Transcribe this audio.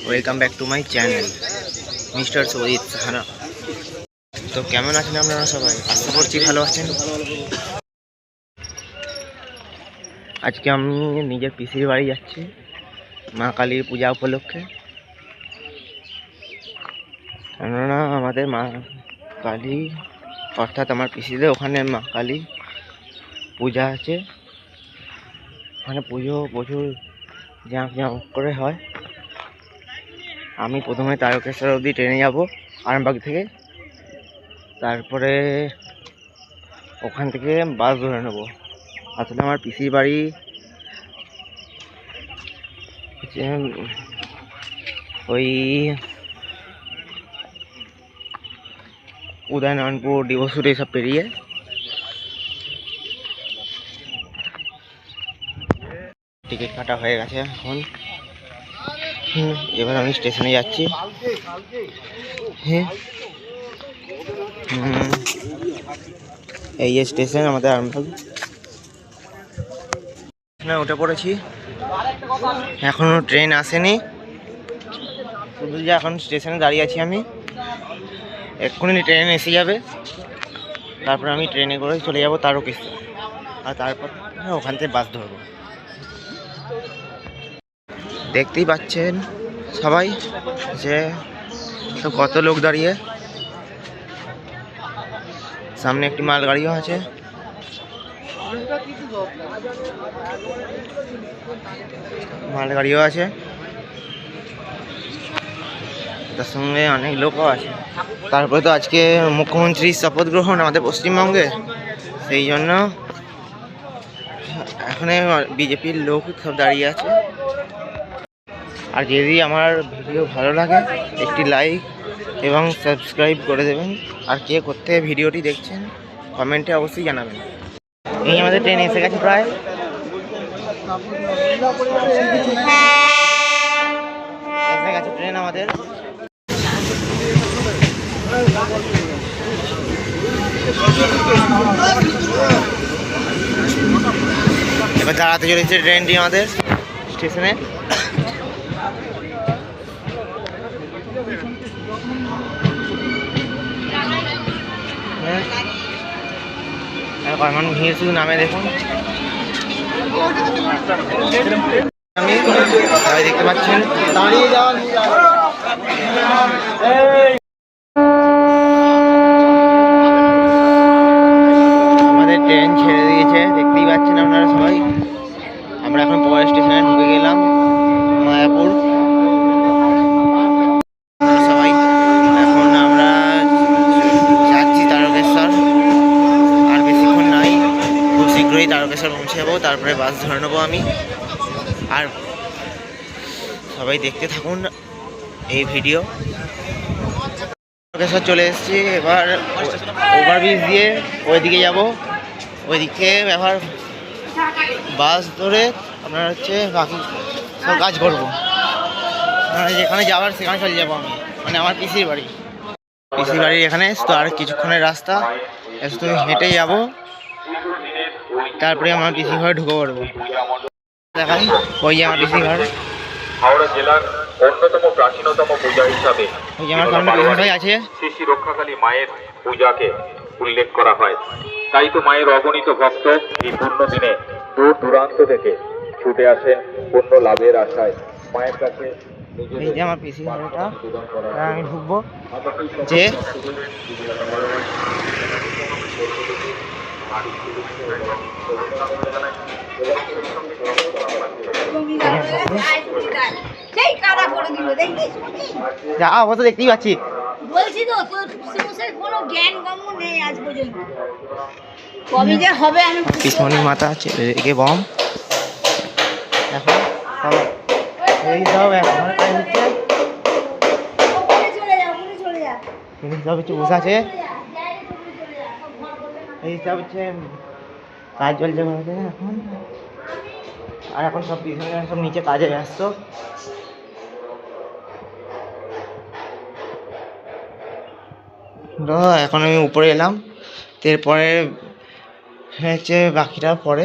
Welcome back to my channel mister Syed Sahana. তো কেমন আছেন আপনারা সবাই? আশা করছি ভালো আছেন। আজকে আমি নিজের পিসির বাড়ি যাচ্ছি মা কালীর পূজা উপলক্ষে। কেননা আমাদের মা কালী অর্থাৎ আমার পিসিদের ওখানে মা কালী পূজা আছে। ওখানে পুজো প্রচুর জাঁক করে হয়। আমি প্রথমে তারকেশ্বর অবধি ট্রেনে যাব আরামবাগ থেকে, তারপরে ওখান থেকে বাস ধরে নেব। আসলে আমার পিসির বাড়ি ওই উদয়নারায়ণপুর ডিভোসুর এসব পেরিয়ে। টিকিট কাটা হয়ে গেছে এখন। এবার আমি স্টেশনে যাচ্ছি। এই যে স্টেশন আমাদের আরামবাগ। উঠে পড়েছি, এখনো ট্রেন আসেনি, শুধু যে এখন স্টেশনে দাঁড়িয়ে আছি আমি। এক্ষুনি ট্রেন এসে যাবে, তারপর আমি ট্রেনে করে চলে যাব তারকেশ্বর, আর তারপর ওখান থেকে বাস ধরবো। দেখতেই পাচ্ছেন সবাই যে কত লোক দাঁড়িয়ে। সামনে একটি মালগাড়িও আছে। তার সঙ্গে অনেক লোকও আছে। তারপরে তো আজকে মুখ্যমন্ত্রীর শপথ গ্রহণ আমাদের পশ্চিমবঙ্গে, সেই জন্য এখানে বিজেপির লোক সব দাঁড়িয়ে আছে। আর যদি আমার ভিডিও ভালো লাগে একটি লাইক এবং সাবস্ক্রাইব করে দেবেন। আর কে করতে ভিডিওটি দেখছেন কমেন্টে অবশ্যই জানাবেন। এই আমাদের ট্রেন এসে গেছে, প্রায় এসে গেছে ট্রেন আমাদের। এবার দাঁড়াতে চলেছে ট্রেনটি আমাদের স্টেশনে। এখন ভিড় শুধু নামে দেখুন। আমি সবাই দেখতে পাচ্ছেন দাঁড়িয়ে যাওয়ার আমাদের ট্রেন ছেড়ে দিয়েছে, দেখতেই পাচ্ছেন আপনারা সবাই। আমরা এখন পরের স্টেশনে ঢুকে গেলাম, মায়াপুর। সবাই এখন আমরা যাচ্ছি তারকেশ্বর। আর বেশিক্ষণ নাই, খুব শীঘ্রই তারকেশ্বর পৌঁছে যাবো, তারপরে বাস ধরে নেবো আমি। আর সবাই দেখতে থাকুন এই ভিডিও। তারকেশ্বর চলে এসেছি, এবার ওভারব্রিজ দিয়ে ওইদিকে যাব। ওইদিকে এবার বাস ধরে আপনার বাকি সব কাজ করবো। যেখানে যাওয়ার সেখানে চলে যাবো আমি, মানে আমার পিসির বাড়ির এখানে তো আর কিছুক্ষণের রাস্তা, শুধু হেঁটে যাব, তারপরে আমার পিসির ঘরে ঢুকে পড়বো। দেখাই ওই যে আমার পিসির ঘর। হাওড়া জেলার অন্যতম প্রাচীনতম পূজা হিসাবে ওই যে আমার সামনে পিসির আছে, শ্রী শ্রী রক্ষাকালী মায়ের পূজাকে উল্লেখ করা হয়। তাই তো মায়ের অগণিত ভক্ত এই পূর্ণ দিনে দূর দূরান্ত থেকে ছুটে আসেন পুণ্য লাভের আশায় মায়ের কাছে। এই যে আমার পিসির ঘরটা, আমি ঢুকবো। যে যা অবস্থা দেখতেই পাচ্ছি, বলছি তো তোর কোনো জ্ঞান গম্য নেই আজ পর্যন্ত। কবে যে হবে আমি পিছনে মাথা আছে এদিকে বম। এখন এই সব এখন কাজ হচ্ছে, সব হচ্ছে বসে আছে, এই সব হচ্ছে কাজ চলছে এখন। আর এখন সব পিছনে সব নিচে কাজে ব্যস্ত। এখন আমি উপরে এলাম, এরপরে হচ্ছে বাকিটা পরে।